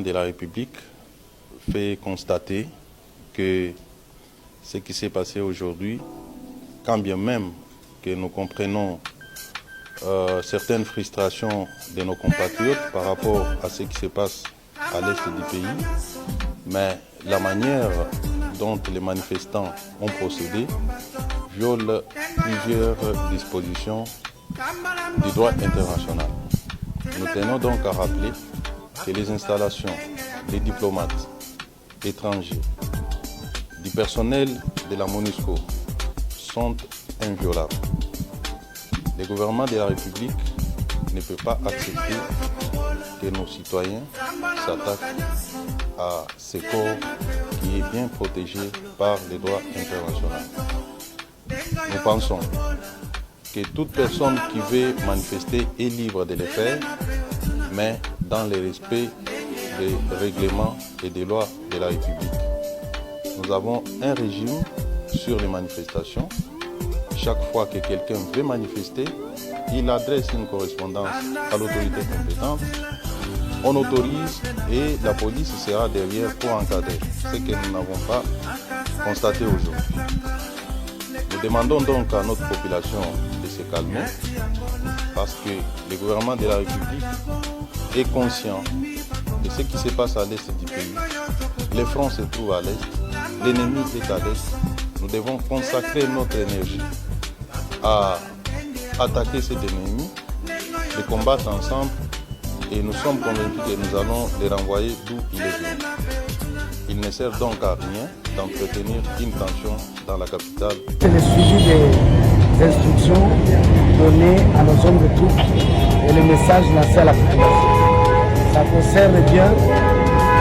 de la République fait constater que ce qui s'est passé aujourd'hui, quand bien même que nous comprenons certaines frustrations de nos compatriotes par rapport à ce qui se passe à l'est du pays, mais la manière dont les manifestants ont procédé viole plusieurs dispositions du droit international. Nous tenons donc à rappeler que les installations des diplomates étrangers, du personnel de la MONUSCO sont inviolables. Le gouvernement de la République ne peut pas accepter que nos citoyens s'attaquent à ce corps qui est bien protégé par le droit international. Nous pensons que toute personne qui veut manifester est libre de le faire, mais dans le respect des règlements et des lois de la République. Nous avons un régime sur les manifestations. Chaque fois que quelqu'un veut manifester, il adresse une correspondance à l'autorité compétente. On autorise et la police sera derrière pour encadrer, ce que nous n'avons pas constaté aujourd'hui. Nous demandons donc à notre population de se calmer parce que le gouvernement de la République est conscient de ce qui se passe à l'est du pays. Le front se trouve à l'est, l'ennemi est à l'est. Nous devons consacrer notre énergie à attaquer cet ennemi, de combattre ensemble et nous sommes convaincus que nous allons les renvoyer d'où il est venu. Il ne sert donc à rien d'entretenir une tension dans la capitale. C'est le suivi des instructions données à nos hommes de troupes et le message lancé à la population. Ça concerne bien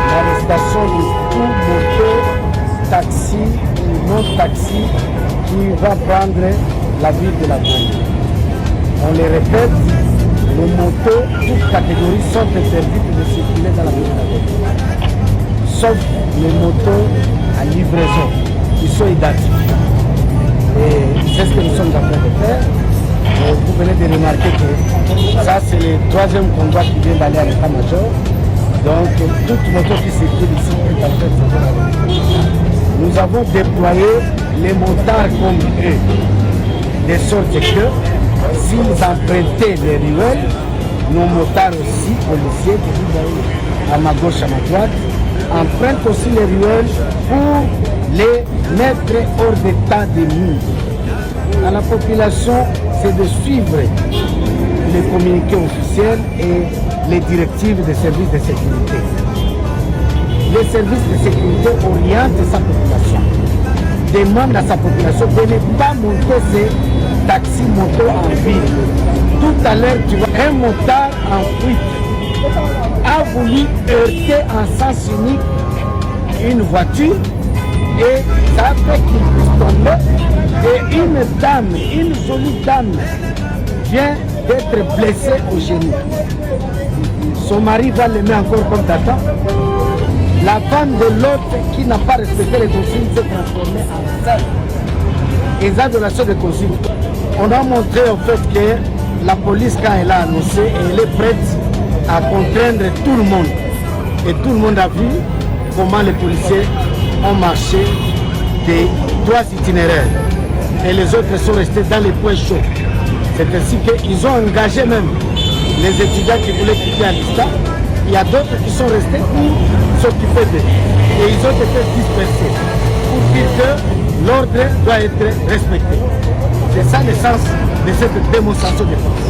l'arrestation de tout moto, taxi ou non-taxi qui va prendre la ville de la ville. On les répète, les motos, toutes catégories sont interdites de circuler dans la ville de la ville. Sauf les motos à livraison, qui sont identiques. Et c'est ce que nous sommes en train de faire. Et vous venez de remarquer que ça, c'est le troisième combat qui vient d'aller à l'état-major. Donc, toute moto qui circule ici est en train de faire. Nous avons déployé les motards comme eux, de sorte que s'ils empruntaient les ruelles, nos motards aussi, policiers, que vous voyez à ma gauche, à ma droite, empruntent aussi les ruelles pour les mettre hors d'état de nuire. À la population, c'est de suivre les communiqués officiels et les directives des services de sécurité. Les services de sécurité orientent sa population, demandent à sa population de ne pas monter ces taxis motos en ville. Tout à l'heure, tu vois, un motard en fuite a voulu heurter en sens unique une voiture et ça a fait qu'il puisse tomber. Et une dame, une jolie dame, vient d'être blessée au genou. Son mari va le mettre encore comme datant. La femme de l'autre qui n'a pas respecté les consignes s'est transformée en sœur. Et la violation des consignes. On a montré au fait que la police, quand elle a annoncé, elle est prête à contraindre tout le monde. Et tout le monde a vu comment les policiers ont marché des 3 itinéraires. Et les autres sont restés dans les points chauds. C'est ainsi qu'ils ont engagé même les étudiants qui voulaient quitter Alista. Il y a d'autres qui sont restés pour s'occuper d'eux. Et ils ont été dispersés pour dire que l'ordre doit être respecté. C'est ça le sens de cette démonstration de force.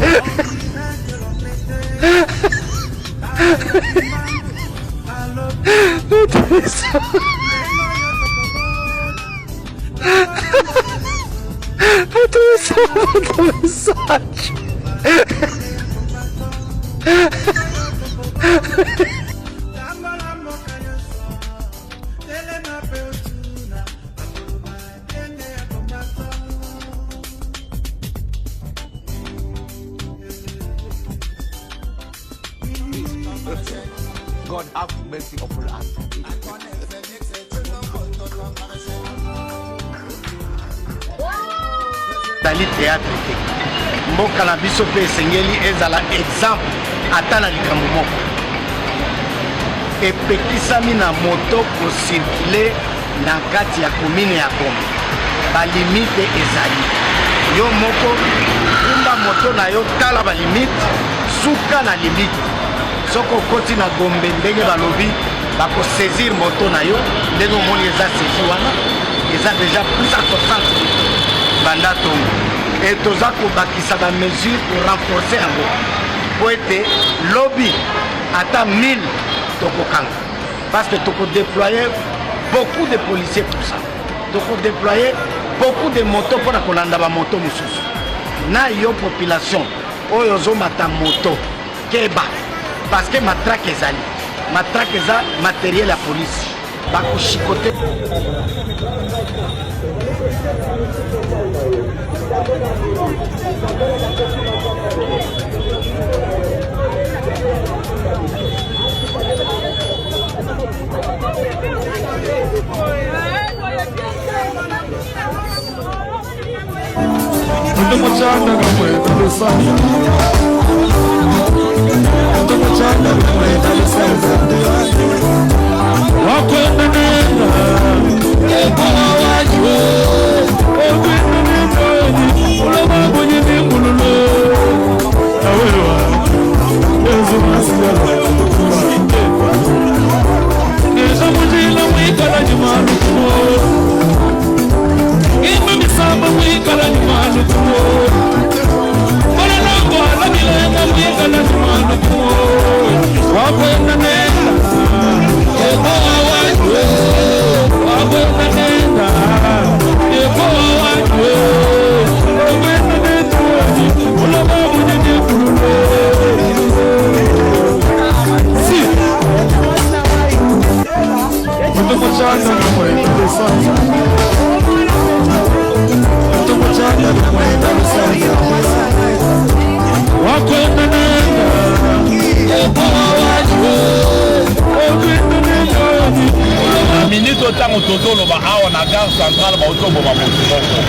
God have mercy upon us. Dali théâtre te mboka na biso pe esengeli ezala exemple ata na likambo moko. epekisami na moto kocircule na kati ya commune ya Gombe. Balimite ezali yo moko kumba moto na yo tala balimite suka na limite soko koti na Gombe ndenge balobi bakosaisir moto na yo ndenge omoni eza saisi wana eza déjà plus à 60 banda tongo et toza kobakisa bamesure pour renforcer yango po ete lobi ata 1000 tokokanga parce que tokodéployer beaucoup de policiers pour ça tokodéployer beaucoup de motos pour kolanda bamoto mosusu na yo population oyo ozomata moto keba parce que matraque ezali matraque eza matériel ya police bakoshikote minute otango tozoloba awa na gare centrale baotoboma moto moko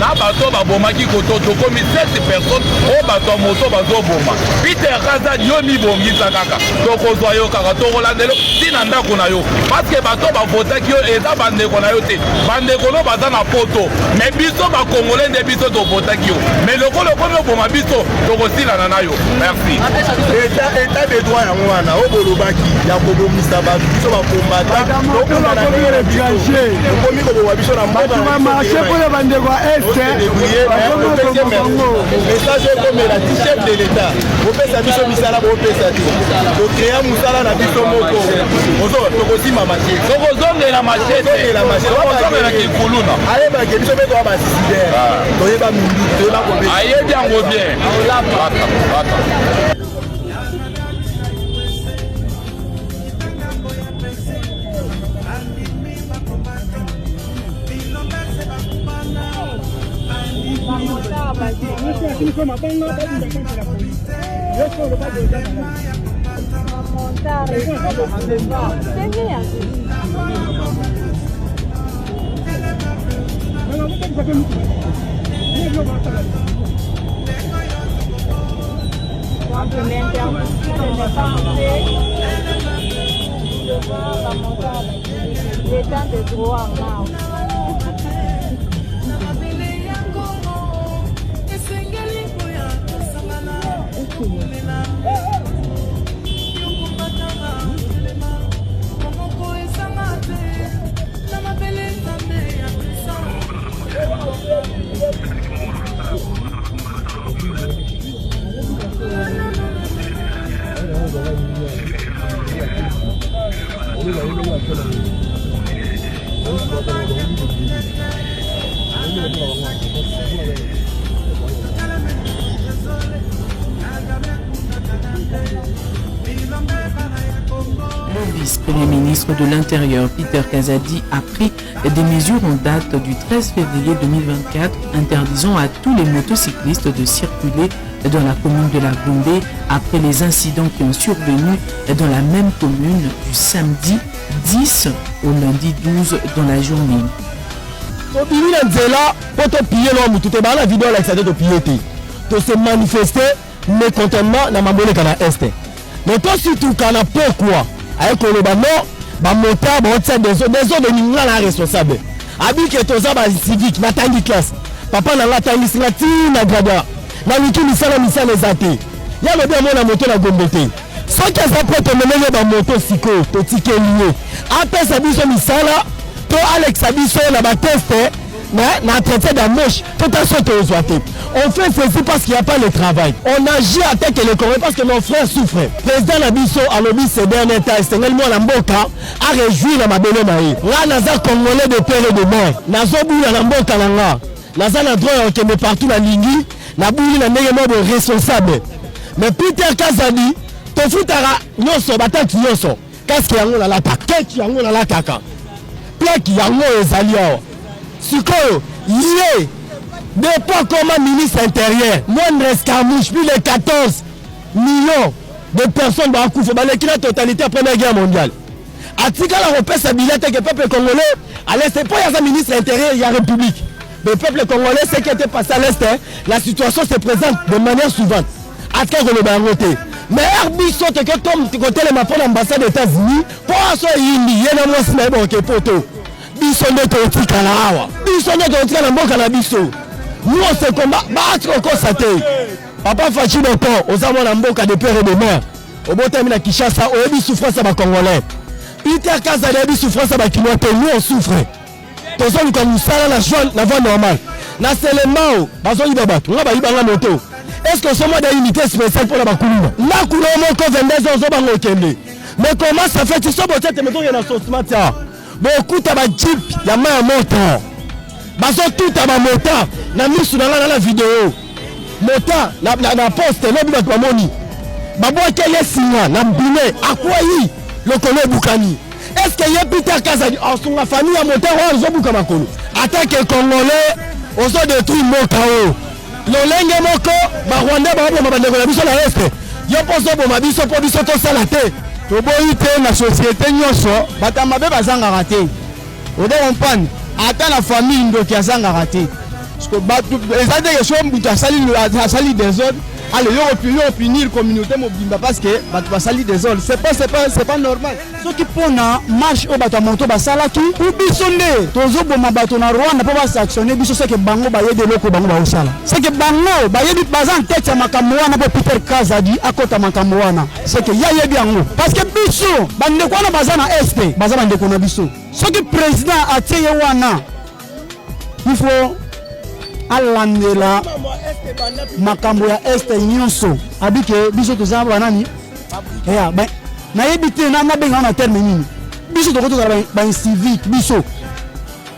na bato babomaki koto tokomi 7 personnes oyo bato ya moto bazoboma Peter Kazadi yo mibongisa kaka tokozwa yo kaka tokolandelo ntina ndako na yo parceke bato bavotaki yo eza bandeko na yo te bandeko no baza na poto me biso bakongole nde biso tovotaki yo me lokolo okomi oboma biso tokosilana na yo merci etat de droit yango wana oyo bolobaki ya kobomisa bato biso bakombata okomi koboma biso na marché mpona bandeko ya message ekomela ti chef de l'état bopesa biso misala bopesa te tokrea mosala na biso moko tokosimama te tokozongela machetokozongela kikuluna ayebake biso mpe toya basisider toyeba mingi toyeba kobesa ayebi yango bien L'état de droit now. Le vice-premier ministre de l'Intérieur, Peter Kazadi, a pris des mesures en date du 13 février 2024 interdisant à tous les motocyclistes de circuler dans la commune de la Gombe après les incidents qui ont survenu dans la même commune du samedi 10 au lundi 12 dans la journée. To se manifester mécontentement na mamone kana este. Mais toi surtout kana pourquoi avec le non ba mota ba otsa des autres de ninga la responsable abike toza ba civique na tangi classe papa na la tangi sinati na grada na liki misala ezate ya le bien mona moto na gombete soki eza po tomenele ba moto siko to tike lié apesa biso misala to Alex abiso na ba test na traité d'amèche tout à sauter aux oités. On fait ceci parce qu'il n'y a pas le travail. On agit à tel que les Coréens parce que nos frères souffrent. Président Nabiso a lobby ces derniers temps, c'est également la Mboka a réjoui la Mabele Maï. Là, Naza Congolais de père et de mort. Nazo Bouli la Mboka Langa. Naza na droit qui est partout la Lingui. Na Bouli la négalement de responsable. Mais Peter Kazadi, ton foutara, nyoso, bataki nyoso. Qu'est-ce qu'il y a en la taka? Qu'est-ce qu'il y a en la taka? Qu'est-ce qu'il y a en les alliés? Sikoyo, lié, dépôt comme ministre intérieur, moindre escarmouche, plus de 14 millions de personnes dans la totalité après la guerre mondiale. Atika la repère sa billet que le peuple congolais, à l'est, c'est pas un ministre intérieur, il y a République. Le peuple congolais, ce qui était passé à l'est, la situation se présente de manière suivante. Atika le baroté. Mais Arbiso, que comme tu côté les l'ambassade des États-Unis, pour ça, il y a un mois, bon, qui est poteau. Biso ndeto otika na awa biso ndeto otika na mboka na biso nous on se combat battre au constaté papa Fachi Boko ozamo na mboka de père et de mère obotami na Kinshasa oyebi souffrance ba congolais Peter Kazadi oyebi souffrance ba kinote nous on souffre tozoli comme musala na joie la voie normale na selemao bazoli babato nga bayiba nga moto est-ce que ce mois d'unité spéciale pour la bakuluma na kulo moko 22 ans zo bango kende mais comment ça fait tu so botte meto ya na sosmata beaucoup de jeep ya ma moto baso tout aba mota na misu na la vidéo mota na poste lobi ba twamoni babo kele singa na mbine akwai lokolo bukani est-ce que ye Peter Kazadi en son famille ya moteur ozo buka makolo attaque congolais ozo détruire mokao lolenge moko ba Rwanda ba bo mabandeko na biso na est yo poso bo mabiso po biso to salate to boyi te na société nyoso batamba be bazanga raté ode comprendre ata la famille ndoki azanga raté parce que batu ezade que so mbuta sali des ordres allez yo punir communauté mobimba parce que batu basali des ordres c'est pas normal ce qui pona marche au batu monto basalaki ou bisonde tozo boma batu na Rwanda po ba sanctionner biso c'est que bango ba yede loko bango ba osala c'est que bango ba yedi bazan tete makambo wana po Peter Kazadi akota makambo wana c'est que ya yebi yango parce que biso bande kwa na bazana este bazana ndeko na biso ce que président atie wana il faut alandela makambo ya este nyonso abike biso tozana banani ya ben na yebite na benga na terme nini biso tokoto ba civique biso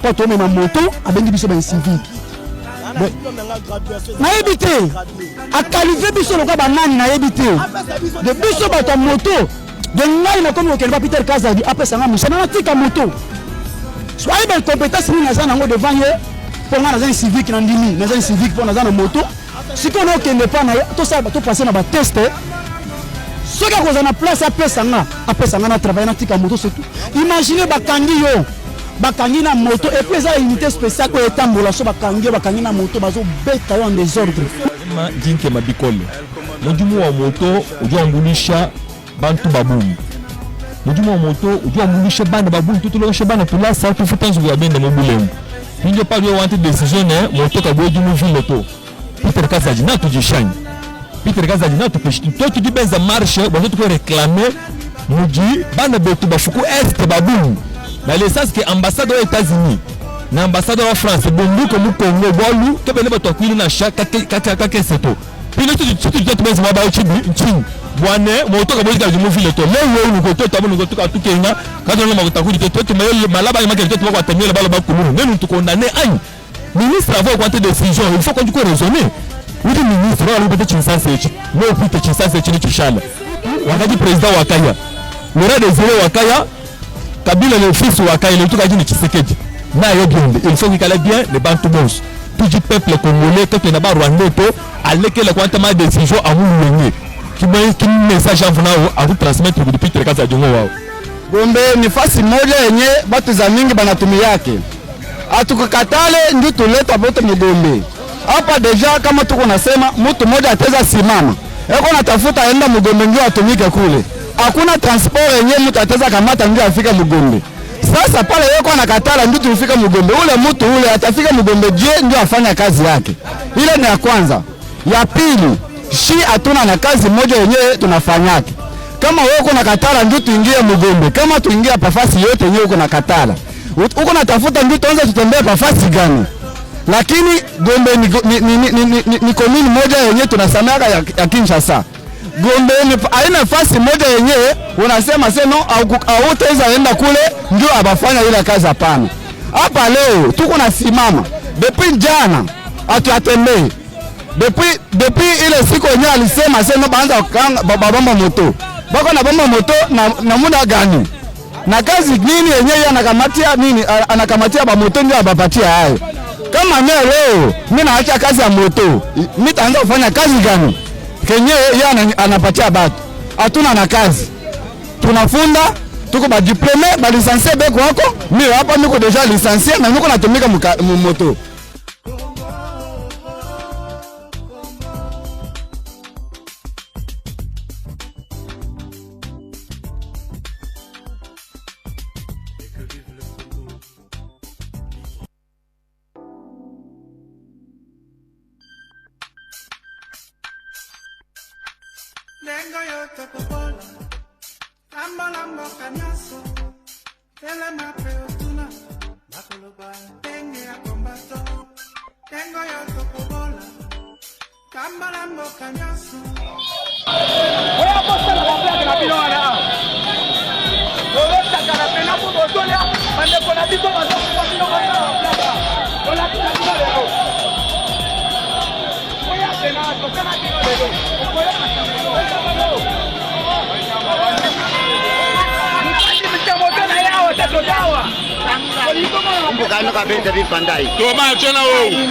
po to mema moto abengi biso ba civique na yebite akalive biso loka banani na yebite de biso ba to moto de ngai na komo kelba Peter Kazadi apesa nga musana na tika moto soit ben compétence ni na za nango devant ye pour nga na civique na ndimi na za civique pour na za na moto si qu'on a kende pa na to ça ba to passer na ba test ce que vous en a place apesa nga na travailler na tika moto c'est tout imaginez bakangi na moto et puis ça unité spéciale ko etambola so bakangi na moto bazo beta yo en désordre ma jinke mabikole modumu wa moto ujo ambulisha bantu babumu modumu wa moto ujo ambulisha bana babumu tutulosha bana tula sa tu futanzo ya bende mobulemu pinje pa yo wante décision ne moto ka boju mu vile to Peter Kazadi na tu jishani Peter Kazadi na tu peshtu to tu dibenza marche bazo tu réclamer muji bana betu bashuku est babumu na l'essence que ambassadeur aux États-Unis na ambassadeur en France bondu comme Congo bolu to bele bato kwili na shaka kaka seto pino tu benza maba uchibi nchini bwane moto ka bozi ka jumu vile to lewo ni ko to tabu ni ko to ka tukenga ka to ma ko takudi to to malaba ma ke to ko atamela bala ba kulunu nenu tu condamné ani ministre avant quoi décision il faut qu'on du raisonner oui ministre va peut-être chinsanse echi no pite chinsanse echi ni chishala wakati président wakaya lora des zéro wakaya Kabila le fils wakaya le tout ka jini Tshisekedi na yo bien il faut qu'il cale bien les bantu bons tout du peuple congolais que tu na ba Rwanda to aleke la quantama décision à mulu qui message avunao à vous transmettre ku Peter Kazadi wao Gombe ni fasi moja yenye batu za mingi banatumia yake atukukatale ndio tuleta bote mgombe hapa deja kama tuko nasema mtu mmoja ataweza simama eko natafuta aenda mgombe ndio atumike kule hakuna transport yenye mtu ataweza kamata ndio afika Mugombe. Sasa pale yeko anakatala ndio tulifika Mugombe. Ule mtu ule atafika Mugombe je ndio afanya kazi yake. Ile ni ya kwanza. Ya pili, hatuna na kazi moja yenyewe tunafanyake. Kama wewe uko nakatala ndio tuingie Mugombe. Kama tuingie pafasi yote yenyewe uko nakatala. Uko natafuta ndio tuanze tutembee pafasi gani? Lakini Gombe ni komini moja yenyewe tunasamaka ya Kinshasa. Gombe haina nafasi moja yenyewe unasema sema au utaweza enda kule ndio abafanya ile kazi hapana. Hapa leo tuko nasimama. Depuis jana atutembee. Depuis ile siku yenyewe alisema sema baanza babamba moto. Bako na bomba moto na muda gani? Na kazi nini yenyewe anakamatia nini? Anakamatia ba moto ndio abapatia hayo. Kama leo mimi naacha kazi ya moto, mimi taanza kufanya kazi gani? Kenyewe yeye anapatia batu. Hatuna na kazi. Tunafunda, tuko ba diplômé, ba licencié beko wako. Mimi hapa niko deja licencié na niko natumika moto. Lengo yote kubola Lambo kanyaso Ele mape utuna Makuluba Tengi ya kombato Lengo yote kubola Lambo kanyaso Oya posta la wapia kena pino wana Olota kana pena kubotolia Mande kona bito mazoku kwa pino wana wapia Ola kina pino leo Oya kena tokana pino leo Oya kena Mbukano kabisa vipandai. Toma chona wewe.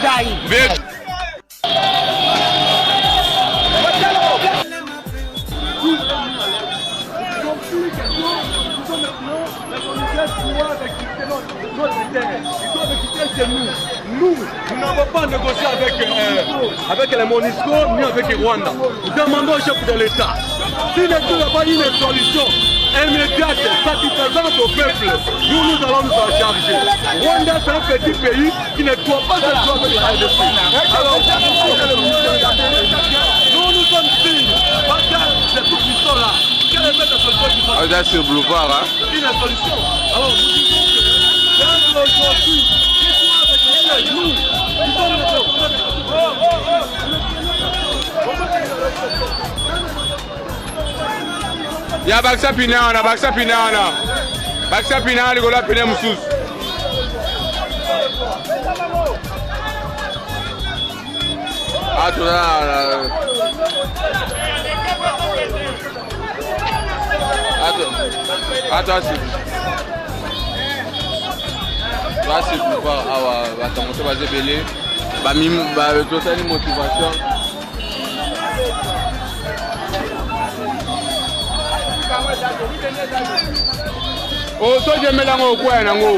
Nous n'avons pas négocié avec les MONUSCO ni avec le Rwanda. Nous demandons au chef de l'État, s'il ne trouve pas une solution immédiate, satisfaisante au peuple, nous allons nous en charger. Rwanda, c'est un petit pays qui ne doit pas se jouer avec la RDC. Alors, nous sommes dignes, parce que c'est tout qui sont là. Quelle est cette solution qui sont là? C'est le boulevard, hein? Une solution. Alors, nous disons que aujourd'hui, ya baksa pinana likola pine mususu c'est pour voir batamoto bazebele tosali motivation osojemelango okwaya nango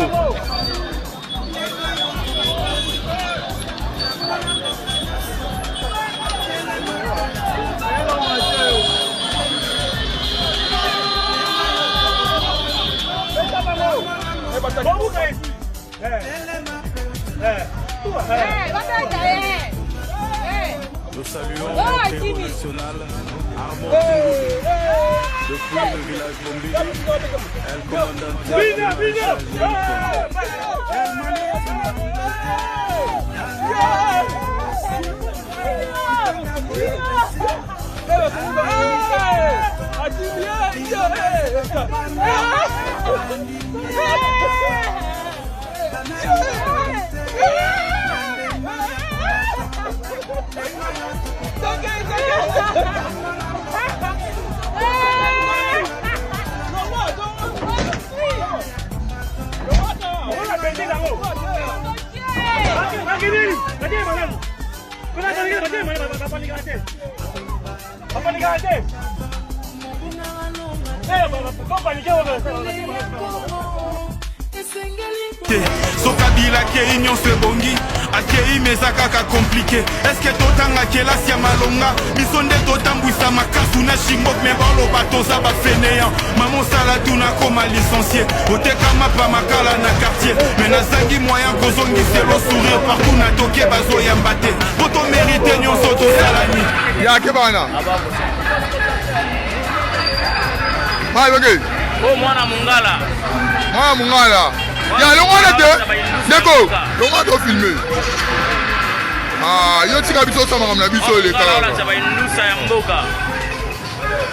Nous saluons notre héros national, Armand depuis le village Bombi, el Sokabila ke inyo se bongi akei meza kaka komplike eske totanga kelasi ya malonga biso nde totambwisa makasu na shimbok me baloba toza bafeneyan mamosala tuna koma licencié otekama pa makala na quartier me nazangi moyen kozongiselo sourire partout na toke bazoyamba te po tomerite nyonso tozalani yake bana Mai bage o mwana mungala ya longona te Neko longona to filmer yo tika biso sama na biso le kala ça va une nusa ya mboka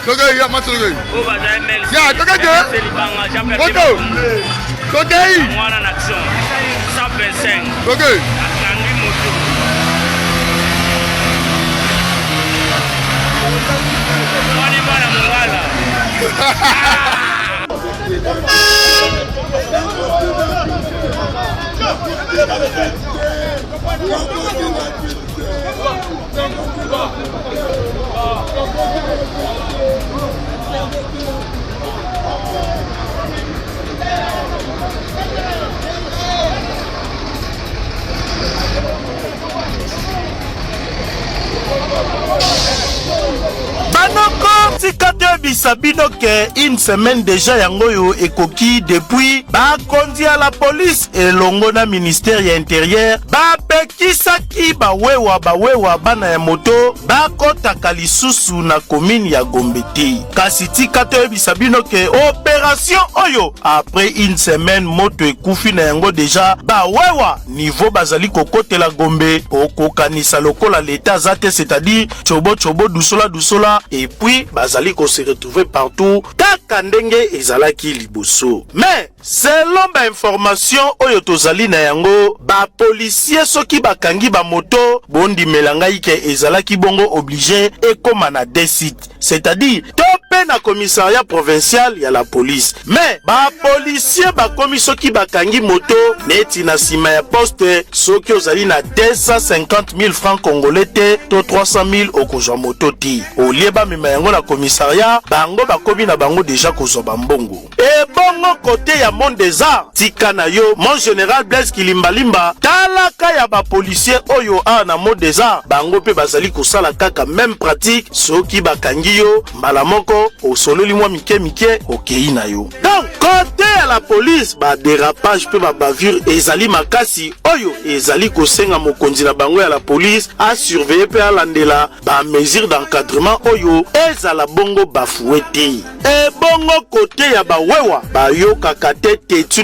Togei ya matogei o ba da ML ya togei Foto Togei mwana na action 125 Togei akandi moto mwana mungala Banoko tikate bisabino ke une semaine déjà yangoyo ekoki depuis bakondi ya la police elongo na ministère ya intérieur bapekisaki bawewa bana ya moto bakotaka lisusu na commune ya Gombe te. Kasi tikate bisabino ke opération oyo après une semaine moto ekufi na yango déjà bawewa niveau bazali kokotela Gombe okokanisa lokola l'état zate, c'est-à-dire chobo dusola et puis bazali ko se retrouver partout kaka ndenge ezalaki liboso. Mais selon ba information oyo tozali na yango ba policier soki bakangi ba moto bondi melangai ke ezalaki bongo obligé ekoma na desit, c'est-à-dire tope na commissariat provincial ya la police. Mais ba policier bakomi soki bakangi moto neti na sima ya poste soki ozali na 250 000 francs congolais te to 300 000 okozwa moto ti olie bamema yango na commissariat bango bakomi na bango déjà kozwa bambongo. E bongo kote ya monde des arts tika na yo mon général Blaise Kilimbalimba talaka ya ba policier oyo a na monde des arts bango pe bazali kosala kaka même pratique soki bakangi yo mbala moko osololi mwa mike okei na yo. Donc kote ya la police ba dérapage pe ba bavure ezali makasi oyo ezali kosenga mokonzi na bango ya la police a surveiller pe alandela ba mesure d'encadrement oyo ezala bongo bafoué te. E bongo kote ya bawewa bayokaka te tetu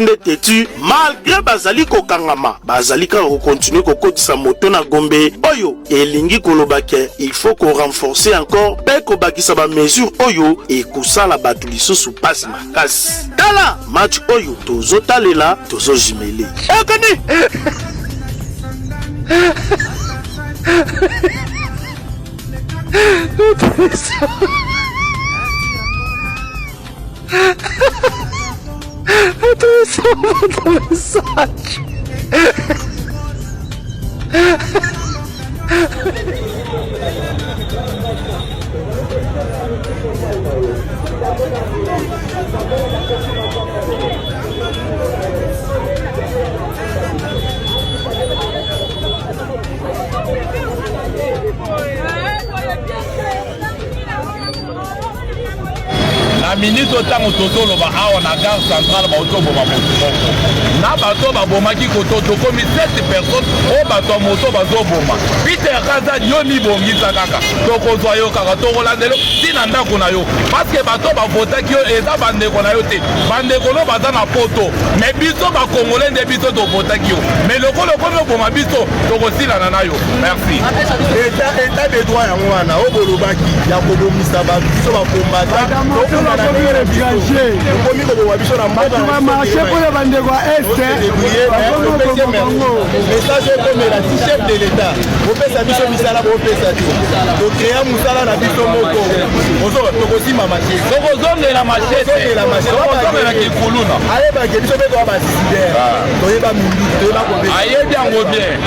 malgré bazali kokangama bazali kaka kokontinue kokotisa moto na Gombe oyo elingi kolobake il faut ko renforcer encore pe kobakisa ba mesure oyo ekosala bato lisusu pasi makasi. Tala match oyo tozotalela tozojimele ekani na minute otango tozoloba awa na gare centrale baotoboma moto moko na bato babomaki koto tokomi 7 personnes oyo bato ya moto bazoboma Peter Kazadi yo mibongisa kaka tokozwa yo kaka tokolandelo ntina ndako na yo parceke bato bavotaki yo eza bandeko na yo te bandeko no baza na poto me biso bakongole nde biso tovotaki yo me lokolo komi oboma biso tokosilana na yo. Merci. État de droit yango wana oyo bolobaki ya kobomisa bato biso bakombata okomi koboma biso na bamarché oyo bandeko ya este message ekomela ti chef de l'état opesa biso misala boopesa te tokrea mosala na biso moko tokosimama te tokozongela machetokozongela kikuluna ayebake biso mpe toya basisidere toyeba mingi toyeba ayebi yango bien.